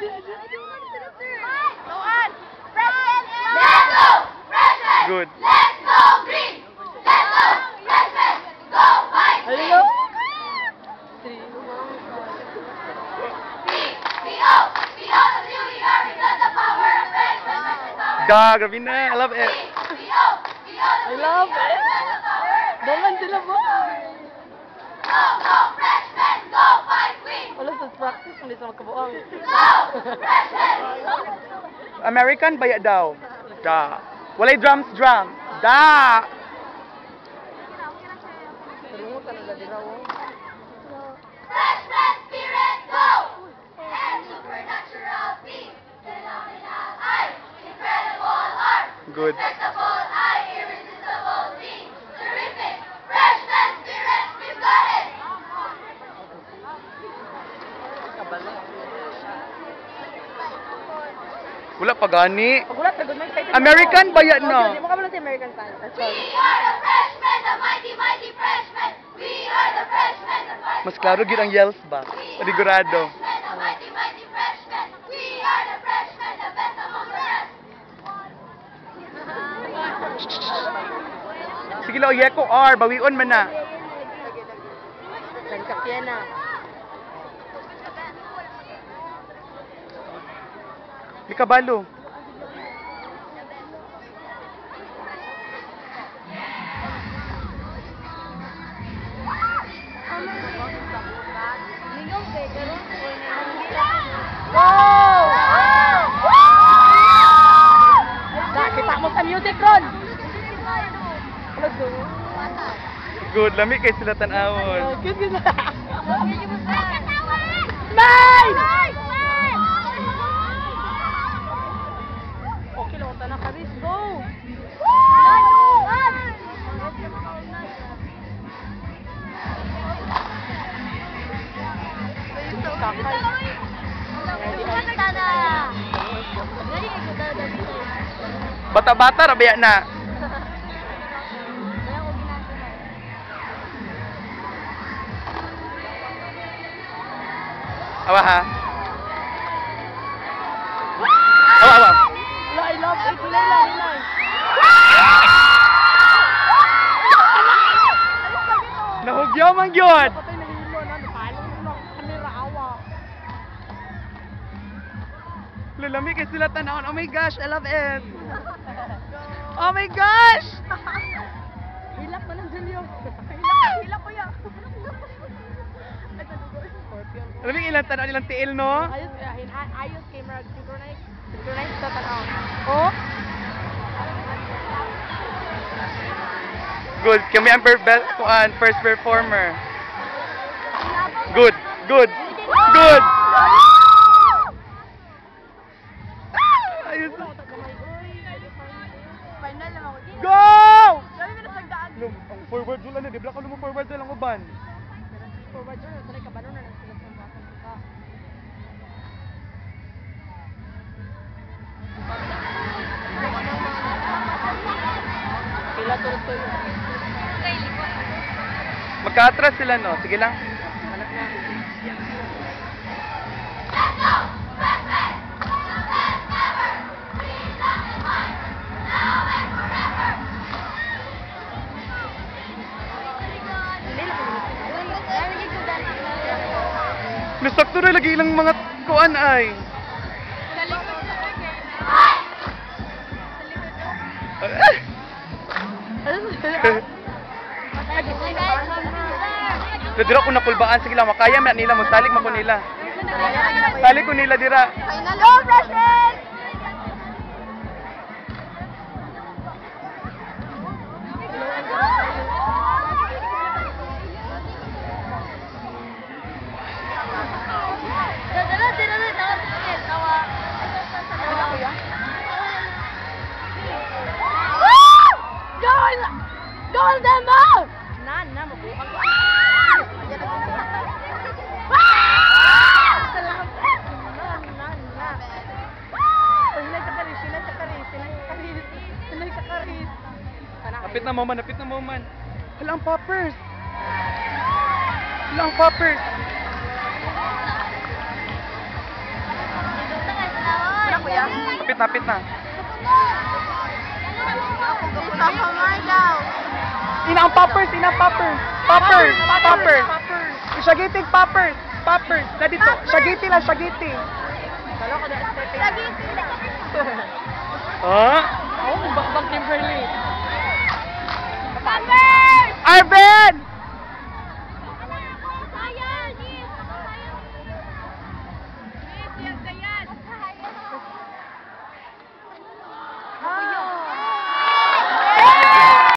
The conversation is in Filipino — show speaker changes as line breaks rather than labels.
Good.
Let's go green! Let's go freshmen! Go fight green! B-O-W, because the power of freshmen.
God, grabe na. I love it.
I
love it. Dongan sila ba?
Go, go freshmen! Go fight green!
Wala sa practice, hindi sa magkabuang.
Go freshmen!
American baya daw. Da. Walay drums. Da.
Sarungutan na diraw.
Freshman spirit, go! And supernatural beat, phenomenal eye, incredible art,
Good.
irresistible eye, irresistible beat, terrific, freshman spirit, we've got it!
Wala pa gani.
Pagulat na good man excited.
American baya no.
Hindi mo ka ba si American fan? That's
We
all.
are the freshmen, the mighty, mighty freshmen. We are the freshmen, the mighty,
Mas klaro gid ang yells ba? Panigurado.
freshmen, the mighty, mighty freshmen. We are the freshmen, the best among the rest.
Sige lang, yeko R, bawion man na.
Nagkakya na.
Di kabalo.
Kita mo sa music, Ron! Let's go.
Good, lami kay sila tan-awon.
Good, good. Nine! Okay, lota na ka, Riz. Go!
Bata-bata ra baya na. Awa ha. Awa.
I love it. Hilay.
Nahugyaw man gyud.
Patay na hilo na. Napalong lang. Kanira awa.
Lami kay sila tan-awon. Oh my gosh, I love it. Oh my gosh!
Hilap mo ng Julio. Hilap ko yan.
Lami ilang tan-awon, ilang tiil no?
Ayos camera. Synchronize sa tanaw. Oh?
Good. Kami ang first performer. Good. Ayos. Go! Ang forward dula na, di ba ka lumo forward dula ang uban?
Forward yun. Sanay ka ba nun na sila sa bakan ka? Pila to yun.
Magka-atras sila no. Sige lang. Nasakto na lagi ilang mga kuan ay. Dira ko napulbaan, sige lang, makaya man nila mo, salig man ko nila. Salig ko nila dira.
Go freshmen!
Goal them out! Na, mabuhang ko.
Napit na moment. Hala ang poppers. Napit na. Inang poppers. Poppers. Shagiti poppers. Na dito. Shagiti lang, shagiti. Oh,
Bakbang Kimberly.
Arben!